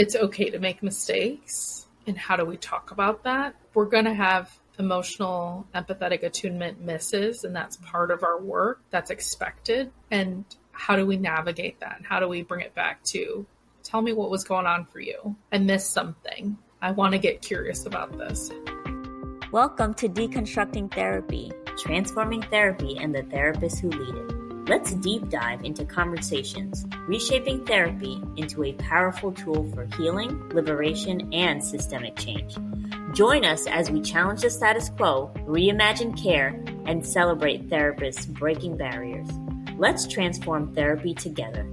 it's okay to make mistakes. And how do we talk about that? We're going to have emotional, empathetic attunement misses, and that's part of our work. That's expected. And how do we navigate that? How do we bring it back to, tell me what was going on for you? I missed something. I want to get curious about this. Welcome to Deconstructing Therapy, transforming therapy and the therapists who lead it. Let's deep dive into conversations, reshaping therapy into a powerful tool for healing, liberation, and systemic change. Join us as we challenge the status quo, reimagine care, and celebrate therapists breaking barriers. Let's transform therapy together.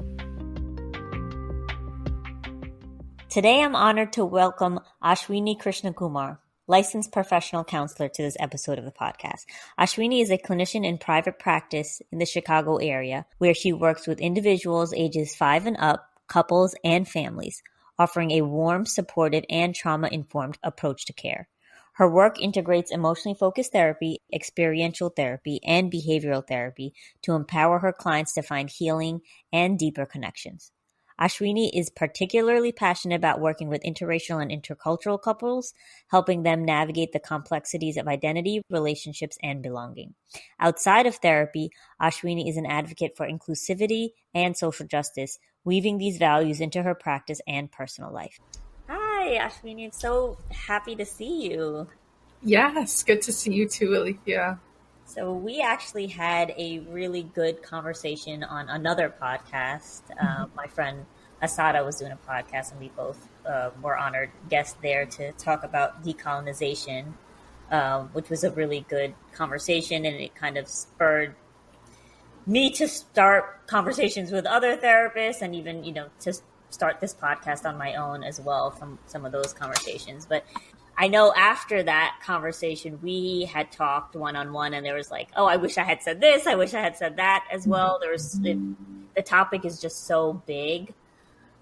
Today, I'm honored to welcome Ashwini Krishnakuma, licensed professional counselor, to this episode of the podcast. Ashwini is a clinician in private practice in the Chicago area, where she works with individuals ages 5 and up, couples, and families, offering a warm, supportive, and trauma-informed approach to care. Her work integrates emotionally focused therapy, experiential therapy, and behavioral therapy to empower her clients to find healing and deeper connections. Ashwini is particularly passionate about working with interracial and intercultural couples, helping them navigate the complexities of identity, relationships, and belonging. Outside of therapy, Ashwini is an advocate for inclusivity and social justice, weaving these values into her practice and personal life. Hi, Ashwini. I'm so happy to see you. Yes, good to see you too, Alethea. So we actually had a really good conversation on another podcast. My friend Asada was doing a podcast, and we both were honored guests there to talk about decolonization, which was a really good conversation, and it kind of spurred me to start conversations with other therapists, and even, to start this podcast on my own as well from some of those conversations. But I know after that conversation, we had talked one-on-one, and there was like, oh, I wish I had said this. I wish I had said that as well. The topic is just so big.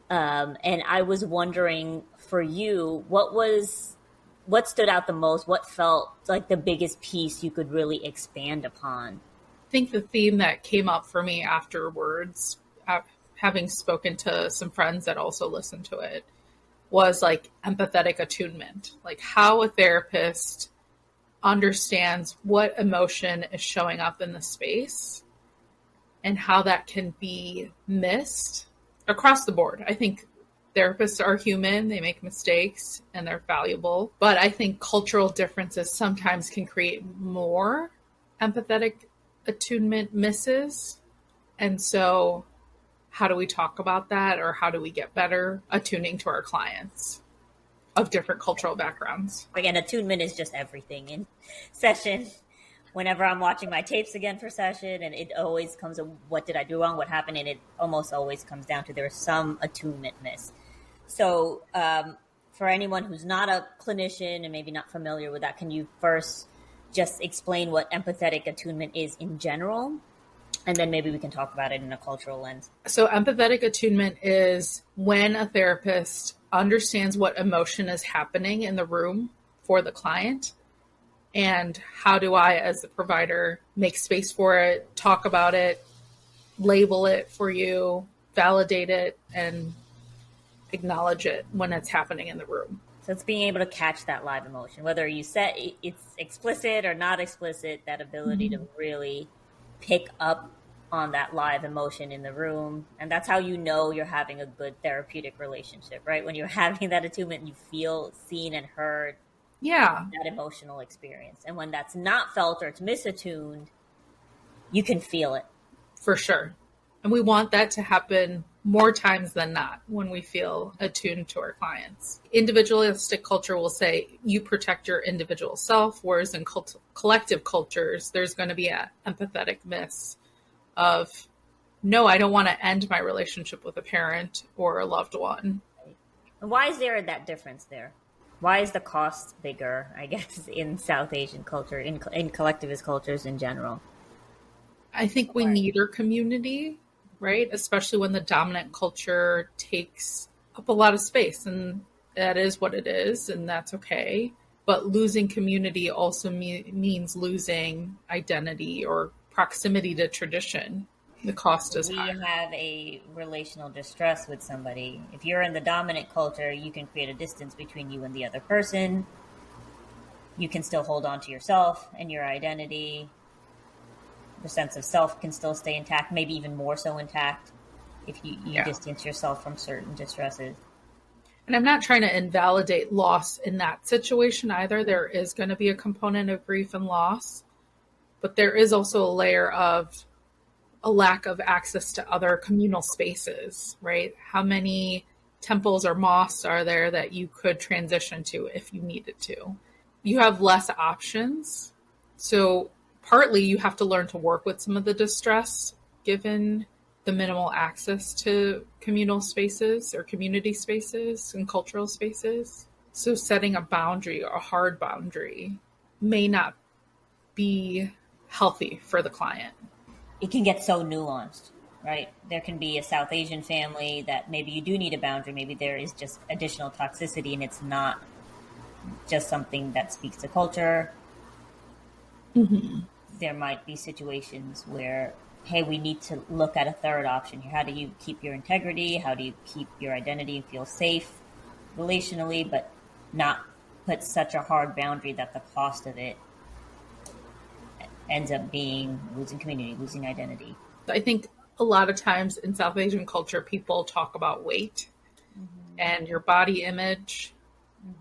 And I was wondering for you, what stood out the most? What felt like the biggest piece you could really expand upon? I think the theme that came up for me afterwards, having spoken to some friends that also listened to it, was like empathetic attunement, like how a therapist understands what emotion is showing up in the space and how that can be missed across the board. I think therapists are human, they make mistakes, and they're valuable. But I think cultural differences sometimes can create more empathetic attunement misses. And so how do we talk about that, or how do we get better attuning to our clients of different cultural backgrounds? Again, attunement is just everything in session. Whenever I'm watching my tapes again for session, and it always comes to what did I do wrong, what happened, and it almost always comes down to there's some attunement miss. So for anyone who's not a clinician and maybe not familiar with that, can you first just explain what empathetic attunement is in general? And then maybe we can talk about it in a cultural lens. So empathetic attunement is when a therapist understands what emotion is happening in the room for the client, and how do I, as the provider, make space for it, talk about it, label it for you, validate it, and acknowledge it when it's happening in the room. So it's being able to catch that live emotion, whether you say it's explicit or not explicit, that ability to really pick up on that live emotion in the room. And that's how you know you're having a good therapeutic relationship, right? When you're having that attunement, you feel seen and heard. Yeah. That emotional experience. And when that's not felt or it's misattuned, you can feel it. For sure. And we want that to happen more times than not when we feel attuned to our clients. Individualistic culture will say you protect your individual self, whereas in collective cultures, there's going to be an empathetic miss of, no, I don't want to end my relationship with a parent or a loved one. And why is there that difference there? Why is the cost bigger, I guess, in South Asian culture, in collectivist cultures in general? I think we need our community, right? Especially when the dominant culture takes up a lot of space, and that is what it is, and that's okay. But losing community also means losing identity or proximity to tradition. The cost is We higher. have a relational distress with somebody. If you're in the dominant culture, you can create a distance between you and the other person. You can still hold on to yourself and your identity. The sense of self can still stay intact, maybe even more so intact if you distance yourself from certain distresses. And I'm not trying to invalidate loss in that situation either. There is going to be a component of grief and loss, but there is also a layer of a lack of access to other communal spaces, right? How many temples or mosques are there that you could transition to if you needed to? You have less options. So partly you have to learn to work with some of the distress given the minimal access to communal spaces or community spaces and cultural spaces. So setting a boundary, a hard boundary, may not be healthy for the client. It can get so nuanced, right? There can be a South Asian family that maybe you do need a boundary. Maybe there is just additional toxicity and it's not just something that speaks to culture. Mm-hmm. There might be situations where, hey, we need to look at a third option here. How do you keep your integrity? How do you keep your identity and feel safe relationally, but not put such a hard boundary that the cost of it ends up being losing community, losing identity? I think a lot of times in South Asian culture, people talk about weight and your body image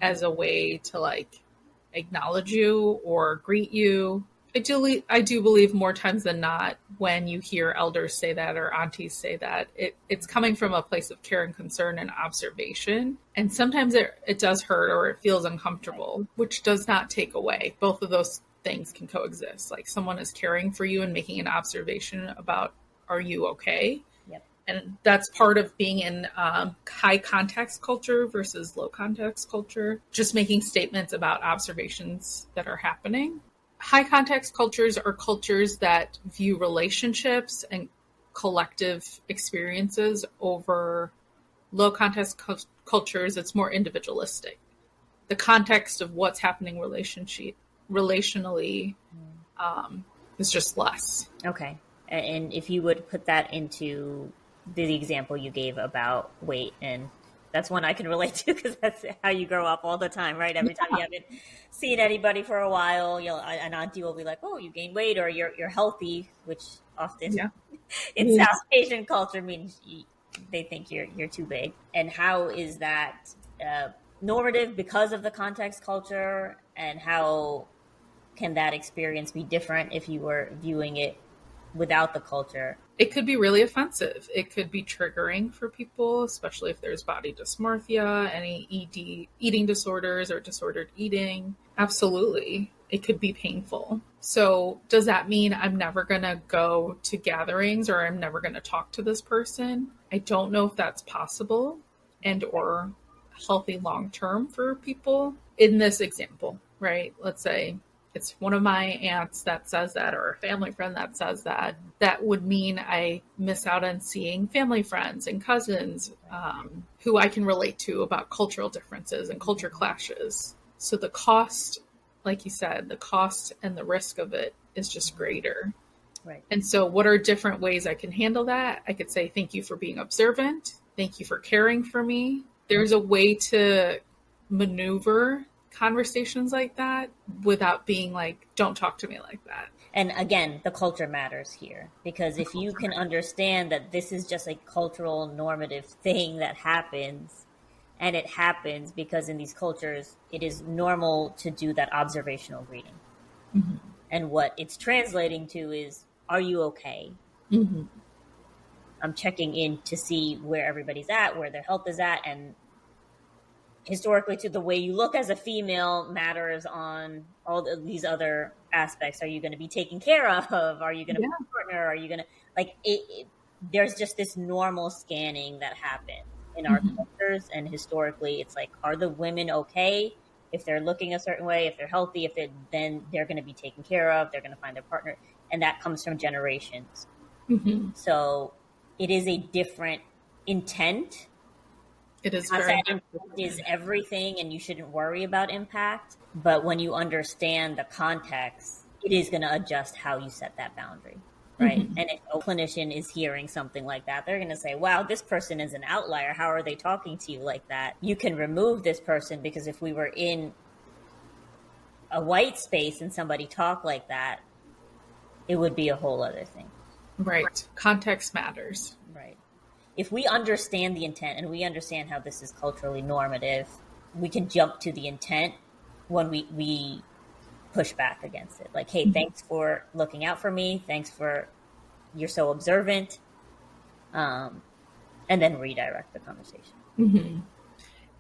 as a way to like acknowledge you or greet you. I do believe more times than not when you hear elders say that or aunties say that, it's coming from a place of care and concern and observation. And sometimes it does hurt or it feels uncomfortable, which does not take away. Both of those things can coexist. Like someone is caring for you and making an observation about, are you okay? Yep. And that's part of being in high context culture versus low context culture, just making statements about observations that are happening. High context cultures are cultures that view relationships and collective experiences over low context cultures. It's more individualistic. The context of what's happening relationally is just less. Okay. And if you would put that into the example you gave about weight, and that's one I can relate to because that's how you grow up all the time, right? Every time you haven't seen anybody for a while, an auntie will be like, "Oh, you gained weight," or "You're healthy," which often in South Asian culture means they think you're too big. And how is that normative because of the context culture, and how can that experience be different if you were viewing it without the culture? It could be really offensive. It could be triggering for people, especially if there's body dysmorphia, any eating disorders or disordered eating. Absolutely. It could be painful. So does that mean I'm never going to go to gatherings or I'm never going to talk to this person? I don't know if that's possible and or healthy long-term for people in this example, right? Let's say it's one of my aunts that says that, or a family friend that says that. That would mean I miss out on seeing family friends and cousins who I can relate to about cultural differences and culture clashes. So the cost, like you said, the cost and the risk of it is just greater. Right. And so what are different ways I can handle that? I could say, thank you for being observant. Thank you for caring for me. There's a way to maneuver conversations like that without being like, don't talk to me like that. And again, the culture matters here, because if you can understand that this is just a cultural normative thing that happens, and it happens because in these cultures, it is normal to do that observational greeting. Mm-hmm. And what it's translating to is, are you okay? Mm-hmm. I'm checking in to see where everybody's at, where their health is at, and historically to the way you look as a female matters on all these other aspects. Are you going to be taken care of? Are you going to be a partner? Are you going to there's just this normal scanning that happens in our cultures. And historically it's like, are the women okay? If they're looking a certain way, if they're healthy, then they're going to be taken care of. They're going to find their partner. And that comes from generations. Mm-hmm. So it is a different intent. It is very different. Is everything, and you shouldn't worry about impact. But when you understand the context, it is going to adjust how you set that boundary. right? Mm-hmm. And if a clinician is hearing something like that, they're going to say, wow, this person is an outlier. How are they talking to you like that? You can remove this person, because if we were in a white space and somebody talked like that, it would be a whole other thing. Right. Context matters. Right. If we understand the intent and we understand how this is culturally normative, we can jump to the intent when we push back against it. Like, hey, thanks for looking out for me. Thanks for, you're so observant. And then redirect the conversation. Mm-hmm.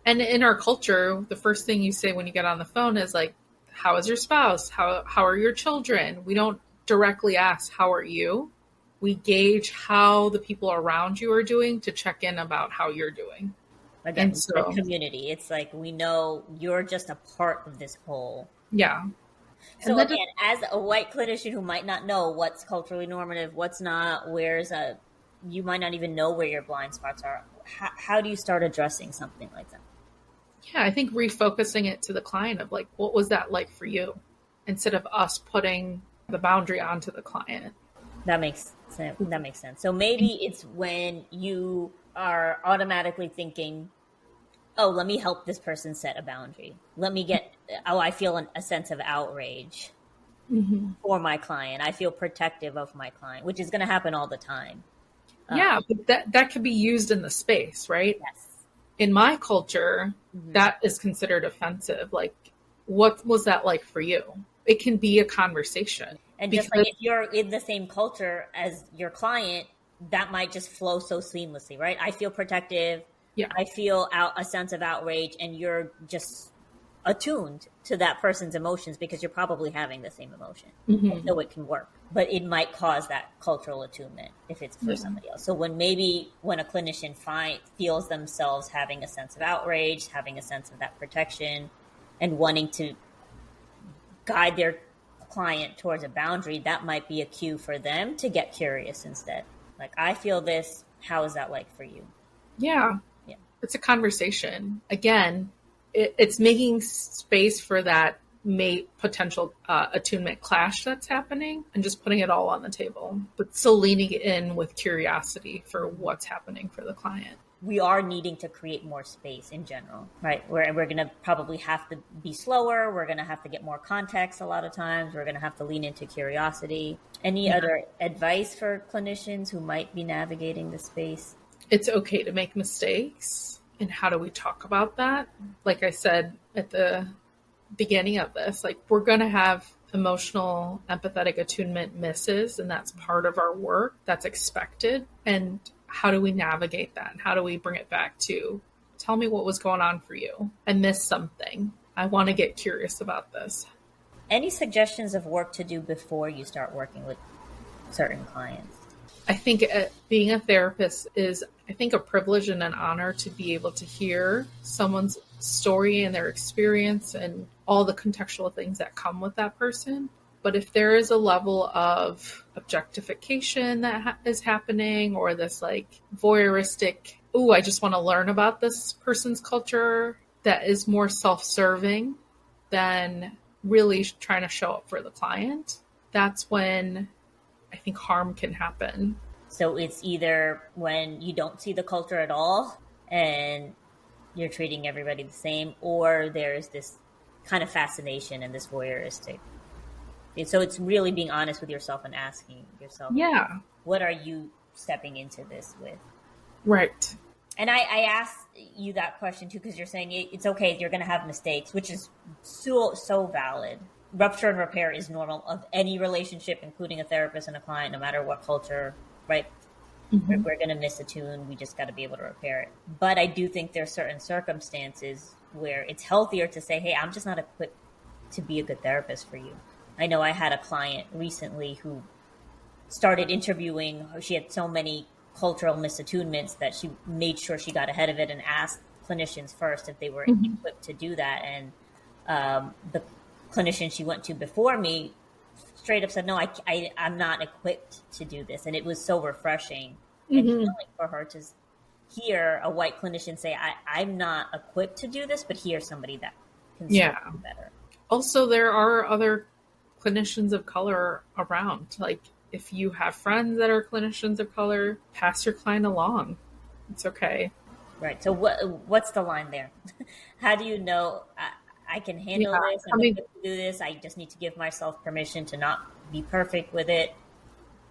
And in our culture, the first thing you say when you get on the phone is like, how is your spouse? How are your children? We don't directly ask, how are you? We gauge how the people around you are doing to check in about how you're doing. Again, it's a community. It's like, we know you're just a part of this whole. Yeah. So again, as a white clinician who might not know what's culturally normative, what's not, you might not even know where your blind spots are. How do you start addressing something like that? Yeah, I think refocusing it to the client of like, what was that like for you? Instead of us putting the boundary onto the client. That makes sense. So maybe it's when you are automatically thinking, oh, let me help this person set a boundary. I feel a sense of outrage for my client. I feel protective of my client, which is going to happen all the time. Yeah, but that could be used in the space, right? Yes. In my culture, that is considered offensive. Like, what was that like for you? It can be a conversation. And just like if you're in the same culture as your client, that might just flow so seamlessly, right? I feel protective. Yeah. I feel a sense of outrage, and you're just attuned to that person's emotions because you're probably having the same emotion. So it can work. But it might cause that cultural attunement if it's for somebody else. So when a clinician feels themselves having a sense of outrage, having a sense of that protection, and wanting to guide their client towards a boundary, that might be a cue for them to get curious instead. Like, I feel this. How is that like for you? Yeah. It's a conversation. Again, it's making space for that potential attunement clash that's happening and just putting it all on the table, but still leaning in with curiosity for what's happening for the client. We are needing to create more space in general, right? We're going to probably have to be slower. We're going to have to get more context a lot of times. We're going to have to lean into curiosity. Any other advice for clinicians who might be navigating the space? It's okay to make mistakes. And how do we talk about that? Like I said at the beginning of this, like, we're going to have emotional, empathetic attunement misses, and that's part of our work. That's expected. And how do we navigate that? And how do we bring it back to, tell me what was going on for you? I missed something. I want to get curious about this. Any suggestions of work to do before you start working with certain clients? I think being a therapist is, I think, a privilege and an honor to be able to hear someone's story and their experience and all the contextual things that come with that person. But if there is a level of objectification that is happening, or this like voyeuristic, I just want to learn about this person's culture, that is more self-serving than really trying to show up for the client, that's when I think harm can happen. So it's either when you don't see the culture at all and you're treating everybody the same, or there's this kind of fascination and this voyeuristic. So it's really being honest with yourself and asking yourself, what are you stepping into this with? Right. And I asked you that question too, because you're saying it's okay, you're going to have mistakes, which is so valid. Rupture and repair is normal of any relationship, including a therapist and a client, no matter what culture, right? We're going to miss a tune. We just got to be able to repair it. But I do think there's certain circumstances where it's healthier to say, hey, I'm just not equipped to be a good therapist for you. I know I had a client recently who started interviewing. She had so many cultural misattunements that she made sure she got ahead of it and asked clinicians first if they were equipped to do that. And the clinician she went to before me straight up said, no, I'm not equipped to do this. And it was so refreshing and healing for her to hear a white clinician say, I'm not equipped to do this, but here's somebody that can serve you better. Also, there are other clinicians of color around. Like, if you have friends that are clinicians of color, pass your client along. It's okay. Right. So what's the line there? How do you know I can handle Yeah, this? I'm able to do this. I just need to give myself permission to not be perfect with it,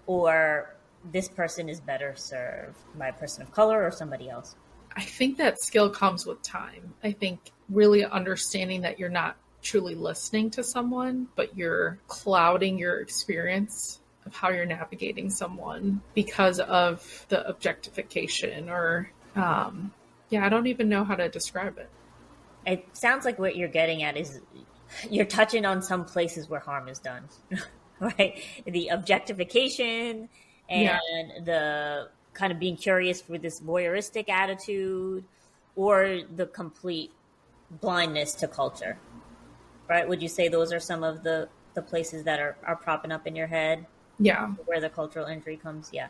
or this person is better served by a person of color or somebody else. I think that skill comes with time. I think really understanding that you're not truly listening to someone, but you're clouding your experience of how you're navigating someone because of the objectification or, I don't even know how to describe it. It sounds like what you're getting at is you're touching on some places where harm is done, right? The objectification and the kind of being curious for this voyeuristic attitude, or the complete blindness to culture, right? Would you say those are some of the places that are propping up in your head? Yeah. Where the cultural injury comes? Yeah.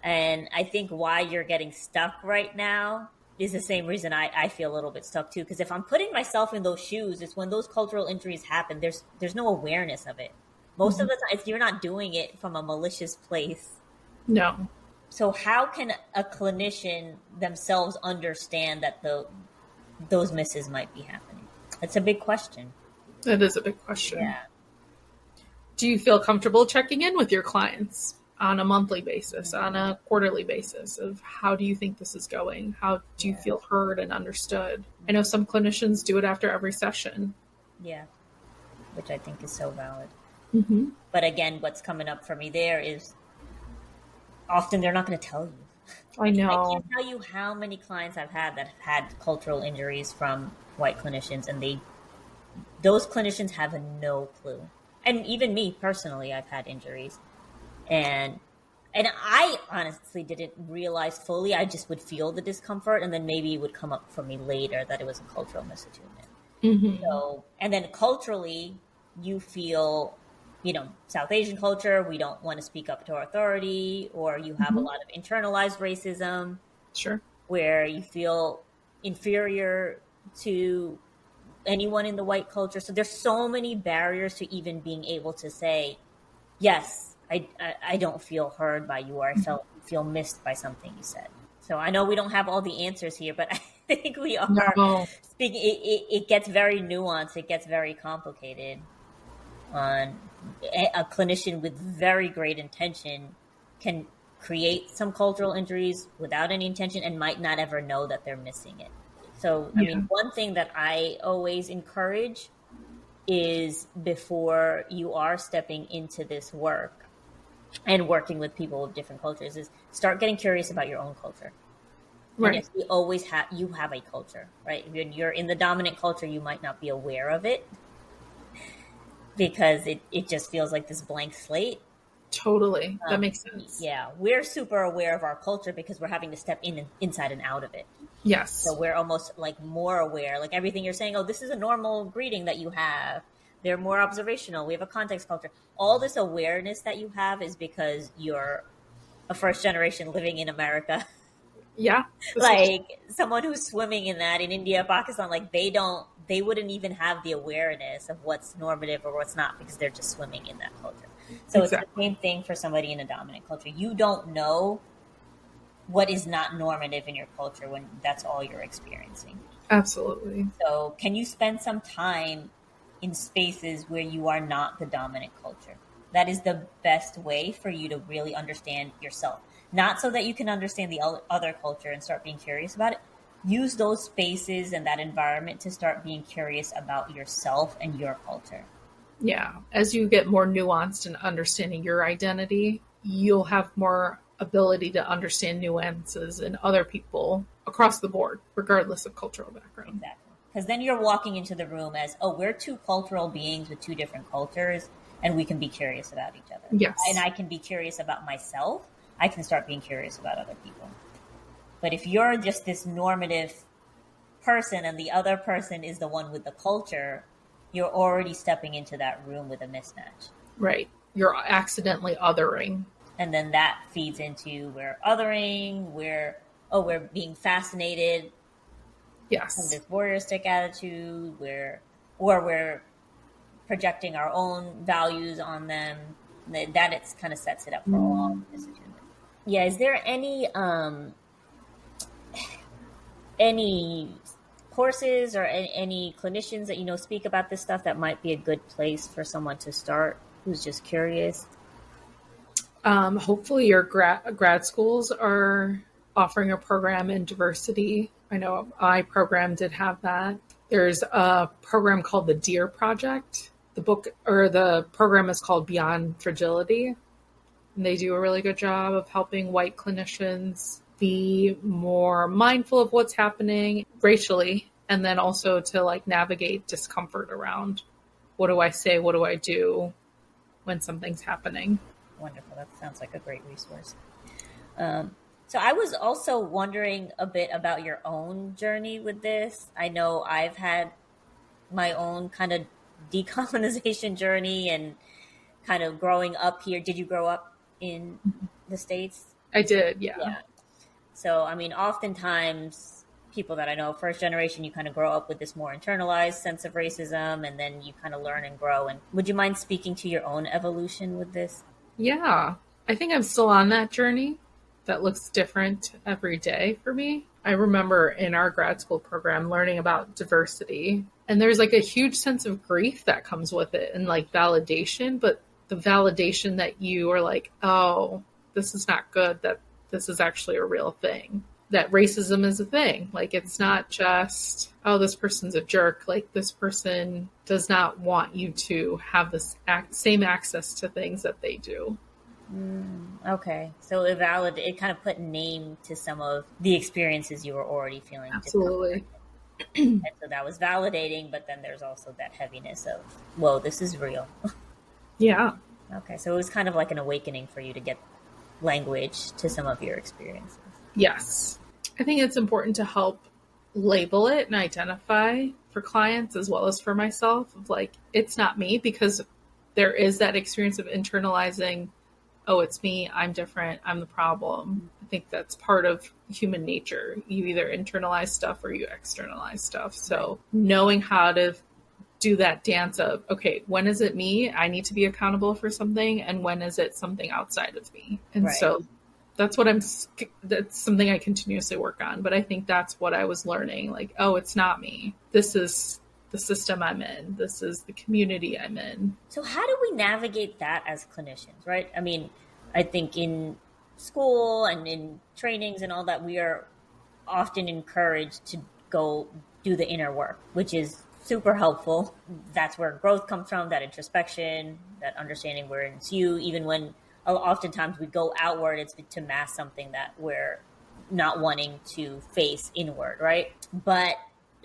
And I think why you're getting stuck right now is the same reason I feel a little bit stuck too. Because if I'm putting myself in those shoes, it's when those cultural injuries happen, there's no awareness of it. Most of the time, if you're not doing it from a malicious place. No. So how can a clinician themselves understand that those misses might be happening? That's a big question. That is a big question. Yeah. Do you feel comfortable checking in with your clients on a monthly basis, on a quarterly basis, of how do you think this is going? How do you feel heard and understood? I know some clinicians do it after every session. Yeah, which I think is so valid. Mm-hmm. But again, what's coming up for me there is often they're not going to tell you. I know. I can't tell you how many clients I've had that have had cultural injuries from white clinicians, and those clinicians have no clue. And even me personally, I've had injuries. And I honestly didn't realize fully. I just would feel the discomfort, and then maybe it would come up for me later that it was a cultural misattunement. Mm-hmm. So, and then culturally, you feel, South Asian culture, we don't want to speak up to authority, or you have a lot of internalized racism. Sure. Where you feel inferior to anyone in the white culture. So there's so many barriers to even being able to say, yes, I don't feel heard by you, or I feel missed by something you said. So I know we don't have all the answers here, but I think we are speaking. It gets very nuanced. It gets very complicated. A clinician with very great intention can create some cultural injuries without any intention and might not ever know that they're missing it. So, I mean, one thing that I always encourage is, before you are stepping into this work and working with people of different cultures, is start getting curious about your own culture. Right. And if you always you have a culture, right? When you're in the dominant culture, you might not be aware of it because it just feels like this blank slate. Totally. That makes sense. Yeah. We're super aware of our culture because we're having to step inside and out of it. Yes. So we're almost like more aware, like everything you're saying, oh, this is a normal greeting that you have. They're more observational. We have a context culture. All this awareness that you have is because you're a first generation living in America. Yeah. Like someone who's swimming in that in India, Pakistan, like they wouldn't even have the awareness of what's normative or what's not because they're just swimming in that culture. So It's the same thing for somebody in a dominant culture. You don't know what is not normative in your culture when that's all you're experiencing. Absolutely. So can you spend some time in spaces where you are not the dominant culture? That is the best way for you to really understand yourself. Not so that you can understand the other culture and start being curious about it. Use those spaces and that environment to start being curious about yourself and your culture. Yeah. As you get more nuanced in understanding your identity, you'll have more ability to understand nuances in other people across the board, regardless of cultural background. Exactly. Because then you're walking into the room as, oh, we're two cultural beings with two different cultures, and we can be curious about each other. Yes. And I can be curious about myself. I can start being curious about other people. But if you're just this normative person and the other person is the one with the culture, you're already stepping into that room with a mismatch. Right. You're accidentally othering. And then that feeds into we're othering, we're being fascinated. Yes. From this voyeuristic attitude, we're projecting our own values on them. That it's kind of sets it up for all attunement. Yeah. Is there any courses or any clinicians that speak about this stuff that might be a good place for someone to start who's just curious? Hopefully your grad schools are offering a program in diversity. I know my program did have that. There's a program called the DEAR Project. The program is called Beyond Fragility. And they do a really good job of helping white clinicians be more mindful of what's happening racially, and then also to navigate discomfort around what do I say, what do I do when something's happening. Wonderful. That sounds like a great resource. So I was also wondering a bit about your own journey with this. I know I've had my own kind of decolonization journey and kind of growing up here. Did you grow up in the States? I did, yeah. So, I mean, oftentimes people that I know, first generation, you kind of grow up with this more internalized sense of racism, and then you kind of learn and grow. And would you mind speaking to your own evolution with this? Yeah, I think I'm still on that journey that looks different every day for me. I remember in our grad school program learning about diversity, and there's a huge sense of grief that comes with it and validation, but the validation that you are oh, this is not good, that this is actually a real thing, that racism is a thing. It's not just, oh, this person's a jerk. This person does not want you to have this same access to things that they do. Okay. So it kind of put name to some of the experiences you were already feeling. Absolutely. And so that was validating, but then there's also that heaviness of, whoa, this is real. Yeah. Okay. So it was kind of like an awakening for you to get language to some of your experiences. Yes. I think it's important to help label it and identify for clients as well as for myself of it's not me, because there is that experience of internalizing, oh, it's me, I'm different, I'm the problem. I think that's part of human nature. You either internalize stuff or you externalize stuff. So knowing how to do that dance of, okay, when is it me? I need to be accountable for something. And when is it something outside of me? And so that's something I continuously work on. But I think that's what I was learning. Oh, it's not me. This is the system I'm in. This is the community I'm in. So how do we navigate that as clinicians, right? I mean, I think in school and in trainings and all that, we are often encouraged to go do the inner work, which is super helpful. That's where growth comes from, that introspection, that understanding where it's you, even when oftentimes we go outward, it's to mask something that we're not wanting to face inward, right? But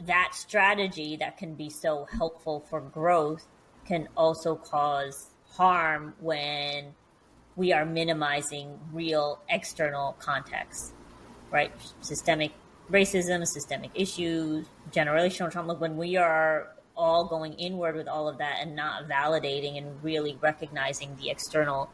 that strategy that can be so helpful for growth can also cause harm when we are minimizing real external context, right? Systemic racism, systemic issues, generational trauma. When we are all going inward with all of that and not validating and really recognizing the external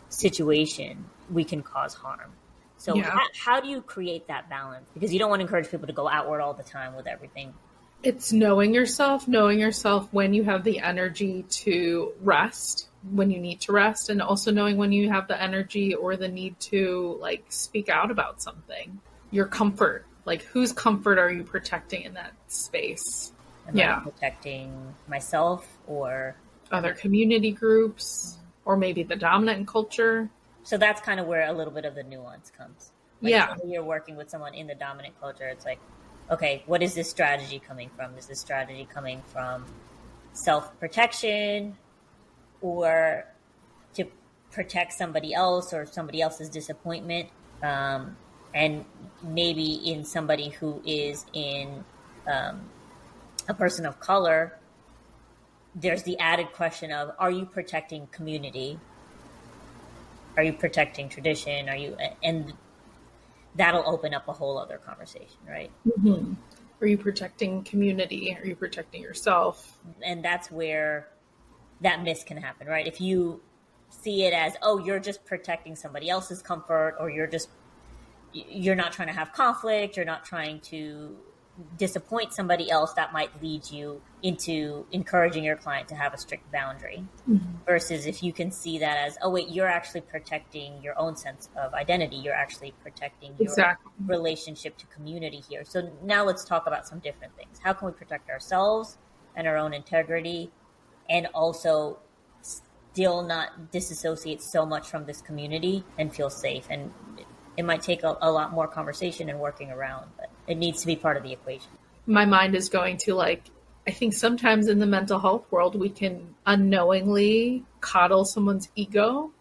situation, we can cause harm. So how do you create that balance? Because you don't want to encourage people to go outward all the time with everything. It's knowing yourself when you have the energy to rest, when you need to rest, and also knowing when you have the energy or the need to speak out about something. Your comfort, whose comfort are you protecting in that space? Am I protecting myself or other community groups, or maybe the dominant culture? So that's kind of where a little bit of the nuance comes. When you're working with someone in the dominant culture, it's okay, what is this strategy coming from? Is this strategy coming from self-protection or to protect somebody else or somebody else's disappointment? And maybe in somebody who is in a person of color, there's the added question of, are you protecting community? Are you protecting tradition? And that'll open up a whole other conversation, right? Mm-hmm. Are you protecting community? Are you protecting yourself? And that's where that miss can happen, right? If you see it as, oh, you're just protecting somebody else's comfort, or you're not trying to have conflict, you're not trying to disappoint somebody else, that might lead you into encouraging your client to have a strict boundary. Versus if you can see that as, oh wait, you're actually protecting your own sense of identity. You're actually protecting your relationship to community here. So now let's talk about some different things. How can we protect ourselves and our own integrity, and also still not disassociate so much from this community and feel safe? And it might take a lot more conversation and working around, but it needs to be part of the equation. My mind is going to I think sometimes in the mental health world, we can unknowingly coddle someone's ego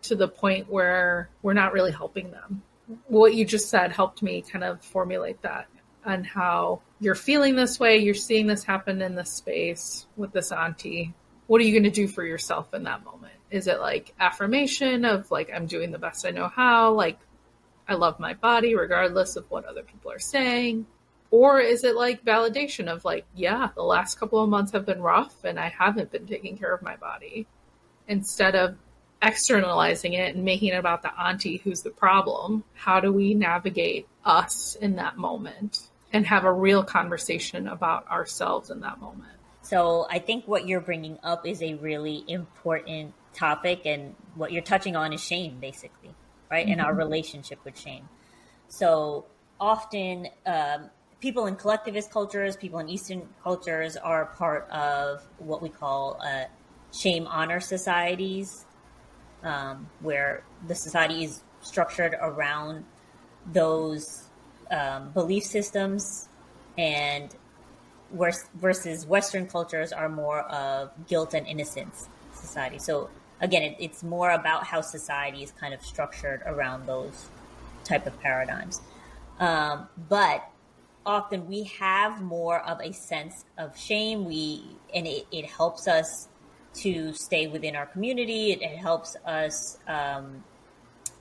to the point where we're not really helping them. What you just said helped me kind of formulate that, on how you're feeling this way, you're seeing this happen in this space with this auntie. What are you going to do for yourself in that moment? Is it affirmation of I'm doing the best I know how, I love my body regardless of what other people are saying? Or is it validation of yeah, the last couple of months have been rough and I haven't been taking care of my body? Instead of externalizing it and making it about the auntie who's the problem, how do we navigate us in that moment and have a real conversation about ourselves in that moment? So I think what you're bringing up is a really important topic, and what you're touching on is shame, basically, right? And our relationship with shame. So often people in collectivist cultures, people in Eastern cultures are part of what we call shame honor societies, where the society is structured around those belief systems, and versus Western cultures are more of guilt and innocence society. So again, it's more about how society is kind of structured around those type of paradigms. But often we have more of a sense of shame. It helps us to stay within our community. It helps us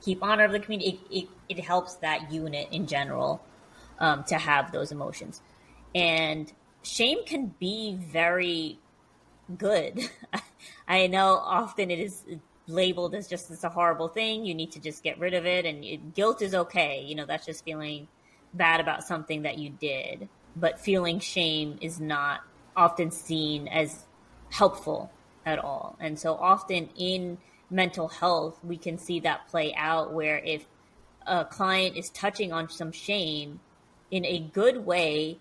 keep honor of the community. It helps that unit in general to have those emotions. And shame can be very good. I know often it is labeled as just it's a horrible thing. You need to just get rid of it. And guilt is okay. That's just feeling bad about something that you did. But feeling shame is not often seen as helpful at all. And so often in mental health, we can see that play out, where if a client is touching on some shame in a good way,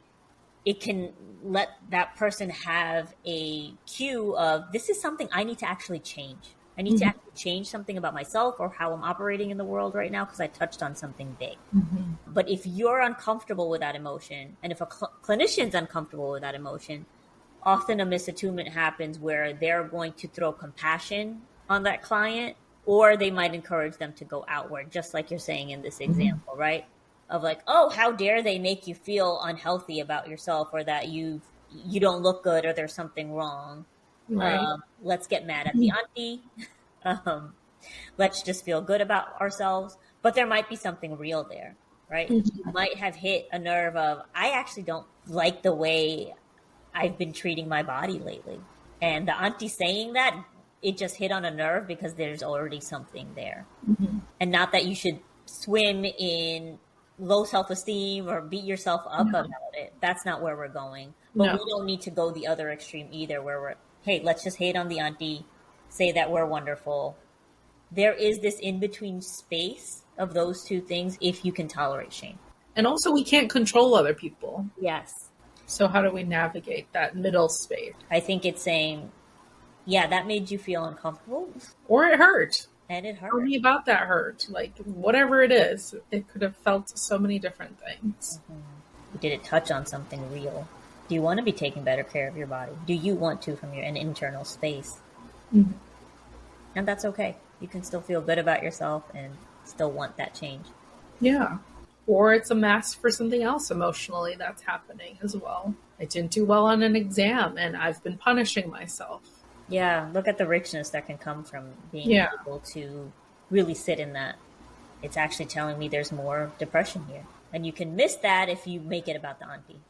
it can let that person have a cue of, this is something I need to actually change. I need to actually change something about myself or how I'm operating in the world right now, because I touched on something big. But if you're uncomfortable with that emotion, and if a clinician's uncomfortable with that emotion, often a misattunement happens where they're going to throw compassion on that client, or they might encourage them to go outward, just like you're saying in this example, right? Of oh, how dare they make you feel unhealthy about yourself, or that you don't look good, or there's something wrong. Right. Let's get mad at the auntie. Let's just feel good about ourselves. But there might be something real there, right? You might have hit a nerve of, I actually don't like the way I've been treating my body lately. And the auntie saying that, it just hit on a nerve because there's already something there. And not that you should swim in low self-esteem or beat yourself up about it. That's not where we're going. But we don't need to go the other extreme either, where we're, hey, let's just hate on the auntie, say that we're wonderful. There is this in-between space of those two things if you can tolerate shame. And also, we can't control other people. Yes. So how do we navigate that middle space? I think it's saying, yeah, that made you feel uncomfortable. Or it hurt. And it hurt. Tell me about that hurt. Whatever it is, it could have felt so many different things. Did it touch on something real? Do you want to be taking better care of your body? Do you want to from an internal space? And that's okay. You can still feel good about yourself and still want that change. Yeah. Or it's a mask for something else emotionally that's happening as well. I didn't do well on an exam and I've been punishing myself. Yeah, look at the richness that can come from being able to really sit in that. It's actually telling me there's more depression here. And you can miss that if you make it about the auntie.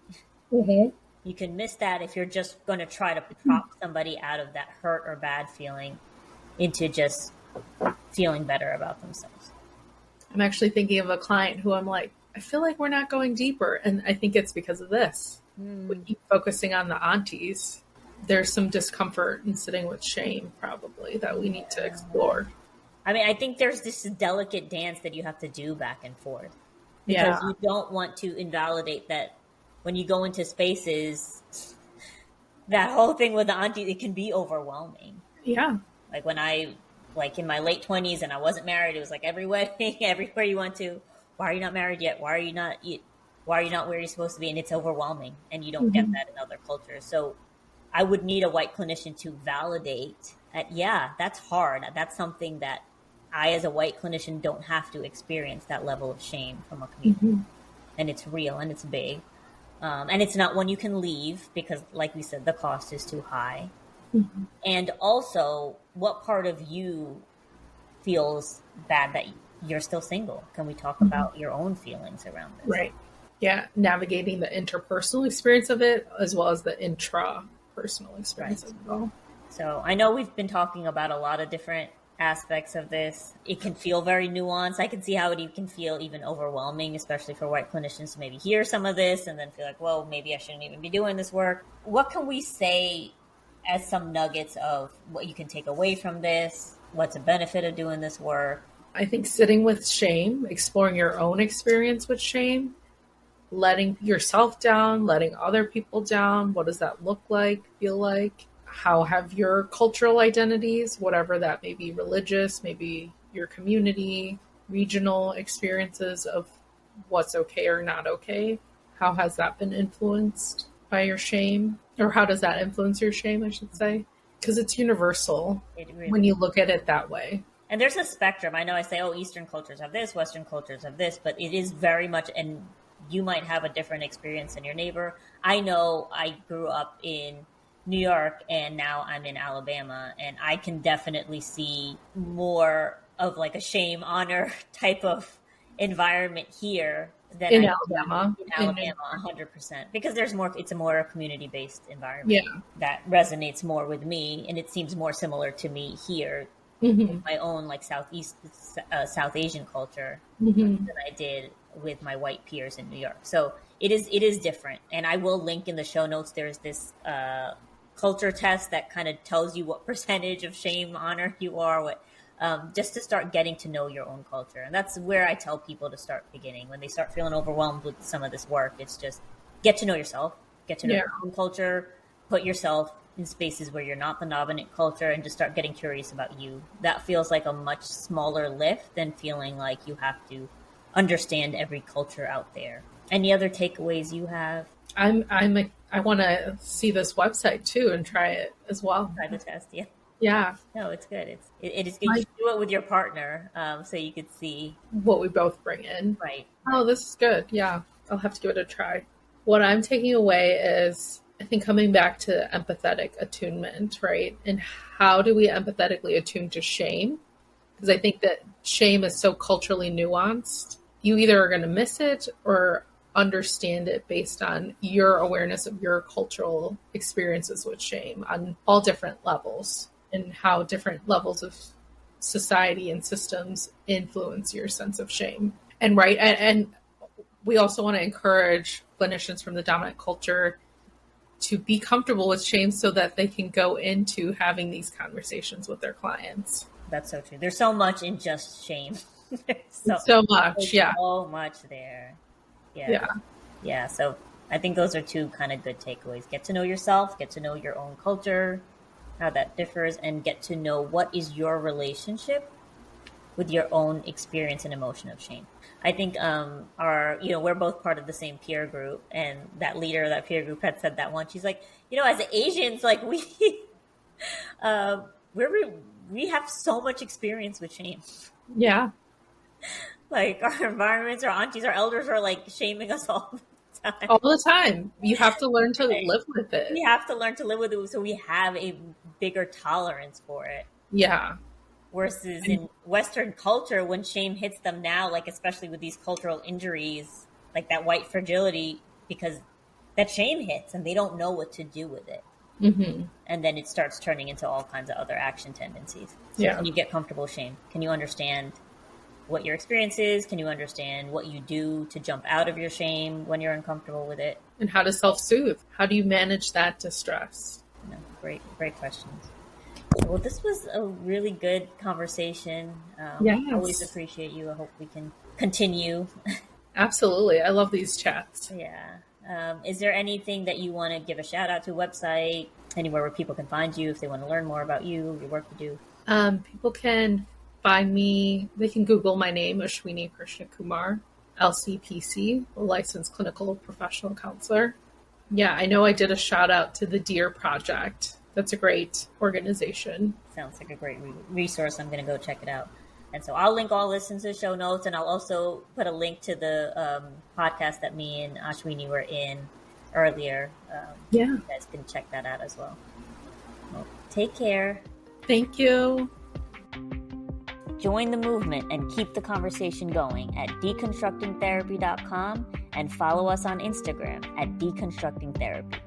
You can miss that if you're just going to try to prop somebody out of that hurt or bad feeling into just feeling better about themselves. I'm actually thinking of a client who I'm like, I feel like we're not going deeper. And I think it's because of this. We keep focusing on the aunties. There's some discomfort in sitting with shame, probably, that we need to explore. I mean, I think there's this delicate dance that you have to do back and forth. Because you don't want to invalidate that when you go into spaces, that whole thing with the auntie, it can be overwhelming. Yeah. Like when in my late 20s and I wasn't married, it was like every wedding, everywhere you went to, why are you not married yet? Why are you not where you're supposed to be? And it's overwhelming, and you don't get that in other cultures. So I would need a white clinician to validate that, yeah, that's hard. That's something that I, as a white clinician, don't have to experience that level of shame from a community. And it's real and it's big. And it's not one you can leave because, like we said, the cost is too high. And also, what part of you feels bad that you're still single? Can we talk about your own feelings around this? Right. Yeah. Navigating the interpersonal experience of it as well as the intra-personal experience as well. So I know we've been talking about a lot of different aspects of this. It can feel very nuanced. I can see how it can feel even overwhelming, especially for white clinicians to maybe hear some of this and then feel like, well, maybe I shouldn't even be doing this work. What can we say as some nuggets of what you can take away from this? What's a benefit of doing this work? I think sitting with shame, exploring your own experience with shame, letting yourself down, letting other people down. What does that look like, feel like? How have your cultural identities, whatever that may be, religious, maybe your community, regional experiences of what's okay or not okay, how has that been influenced by your shame? Or how does that influence your shame, I should say? Because it's universal when you look at it that way. And there's a spectrum. I know I say, oh, Eastern cultures have this, Western cultures have this, but it is very much, and you might have a different experience than your neighbor. I know I grew up in New York and now I'm in Alabama, and I can definitely see more of like a shame honor type of environment here than in Alabama. In Alabama, 100%, because it's a more community based environment that resonates more with me, and it seems more similar to me here in my own like South Asian culture than I did with my white peers in New York. So it is different, and I will link in the show notes. There's this culture test that kind of tells you what percentage of shame honor you are, just to start getting to know your own culture. And that's where I tell people to start beginning when they start feeling overwhelmed with some of this work. It's just get to know yourself, get to know your own culture, put yourself in spaces where you're not the dominant culture, and just start getting curious about you. That feels like a much smaller lift than feeling like you have to understand every culture out there. Any other takeaways you have? I want to see this website too and try it as well. Try the test, yeah. Yeah. No, it's good. It is good. You should do it with your partner, so you could see what we both bring in. Right. Oh, this is good. Yeah. I'll have to give it a try. What I'm taking away is, I think, coming back to empathetic attunement, right? And how do we empathetically attune to shame? Because I think that shame is so culturally nuanced. You either are going to miss it or understand it based on your awareness of your cultural experiences with shame on all different levels, and how different levels of society and systems influence your sense of shame. And we also want to encourage clinicians from the dominant culture to be comfortable with shame so that they can go into having these conversations with their clients. That's so true. There's so much in just shame. so much, yeah. So much there. Yeah. So I think those are two kind of good takeaways. Get to know yourself, get to know your own culture, how that differs, and get to know what is your relationship with your own experience and emotion of shame. I think we're both part of the same peer group, and that leader of that peer group had said that once. She's like, as Asians, like we have so much experience with shame. Yeah. Like our environments, our aunties, our elders are like shaming us all the time. All the time. You have to learn to live with it. We have to learn to live with it, so we have a bigger tolerance for it. Yeah. Versus in Western culture, when shame hits them now, like especially with these cultural injuries, like that white fragility, because that shame hits and they don't know what to do with it. Mm-hmm. And then it starts turning into all kinds of other action tendencies. So can you get comfortable with shame? Can you understand what your experience is? Can you understand what you do to jump out of your shame when you're uncomfortable with it? And how to self-soothe. How do you manage that distress? Great questions. Well, this was a really good conversation. Yes. I always appreciate you. I hope we can continue. Absolutely. I love these chats. Yeah. Is there anything that you want to give a shout out to, website, anywhere where people can find you if they want to learn more about you, your work you do? People can find me. They can Google my name, Ashwini Krishnakuma, LCPC, a licensed clinical professional counselor. Yeah, I know I did a shout out to the DEAR Project. That's a great organization. Sounds like a great resource. I'm going to go check it out. And so I'll link all this into the show notes, and I'll also put a link to the podcast that me and Ashwini were in earlier. You guys can check that out as well. Take care. Thank you. Join the movement and keep the conversation going at deconstructingtherapy.com and follow us on Instagram at deconstructingtherapy.